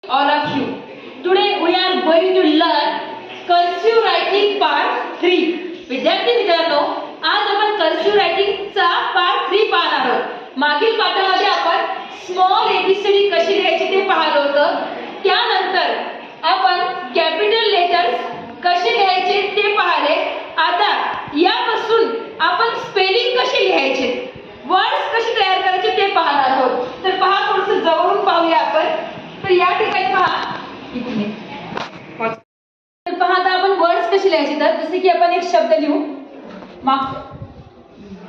all of you. Today we are going to learn cursive writing part 3. विद्यार्थी मित्रांनो, आज आपण cursive writing चा part 3 पाहणार आहोत. मागील पाठामध्ये आपण स्मॉल एबीसीडी कशी लिहायची ते पाहिलं होतं. त्यानंतर आपण कॅपिटल लेटर्स कसे लिहायचे ते पाहिले. आता यापासून आपण स्पेलिंग कशी लिहायचे, वर्ड्स कसे तयार करायचे ते पाहणार आहोत. तर पहा, थोडंसं जवळून पाहूया आपण. तर या ठिकाणी पहा, इथे तर पहा आता आपण वर्ड्स कसे लिहायचे. तर जसे की आपण एक शब्द लिहू,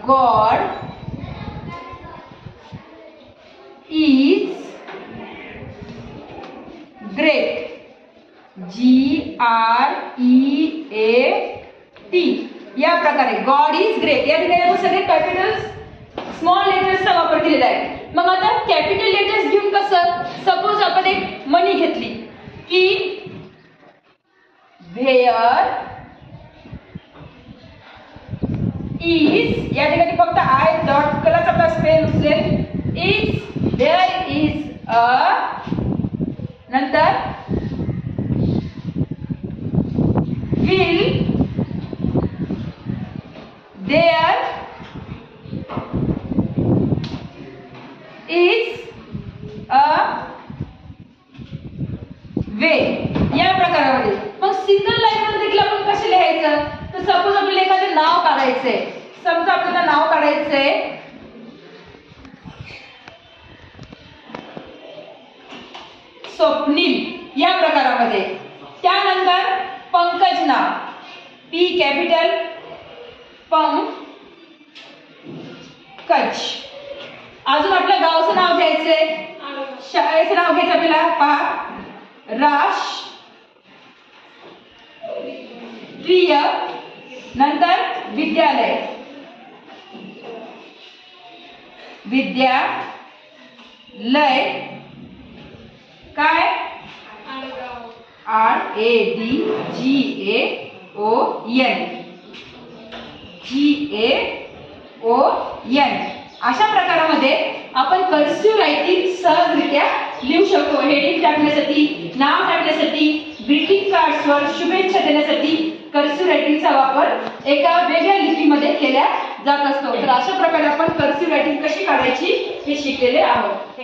गॉड इज ग्रेट. GREAT या प्रकारे गॉड इज ग्रेट. या ठिकाणी आपण सगळे कॅपिटल्स स्मॉल लेटर्सचा वापर केलेला आहे. मग आता कॅपिटल लेटर्स घेऊन कसं, सपोज आपण एक मनी घेतली की वेअर इज, या ठिकाणी फक्त आय डॉट कलाच आपला स्पेल उचलेल. इज, देअर इज अ, नंतर विल, देअर इज अ वे. या प्रकारामध्ये मग सिंगल लाईन मध्ये देखील आपण कसे लिहायचं. तर सपोज आपल्याला एखादं नाव काढायचंय. समजा आपल्याला नाव काढायचंय स्वप्नील या प्रकारामध्ये. त्यानंतर पंकज नाव, P कॅपिटल, पंकज. अजून आपल्या गावाचं नाव घ्यायचंय, शाळेचं नाव घ्यायचं आपल्याला. पहा, राष्ट्रीय, नंतर विद्यालय, विद्यालय काय, GADGAON. अशा प्रकारामध्ये आपण कर्सिव्ह रायटिंग सहजरित्या लिहू शकतो. हेडिंग टाकण्यासाठी, नाव टाकण्यासाठी, ग्रीटिंग कार्ड्सवर शुभेच्छा देण्यासाठी कर्सिव्ह रायटिंगचा वापर एका वेगळ्या लिपीमध्ये केला जात असतो. तर अशा प्रकारे आपण कर्सिव्ह रायटिंग कशी काढायची हे शिकलेले आहोत.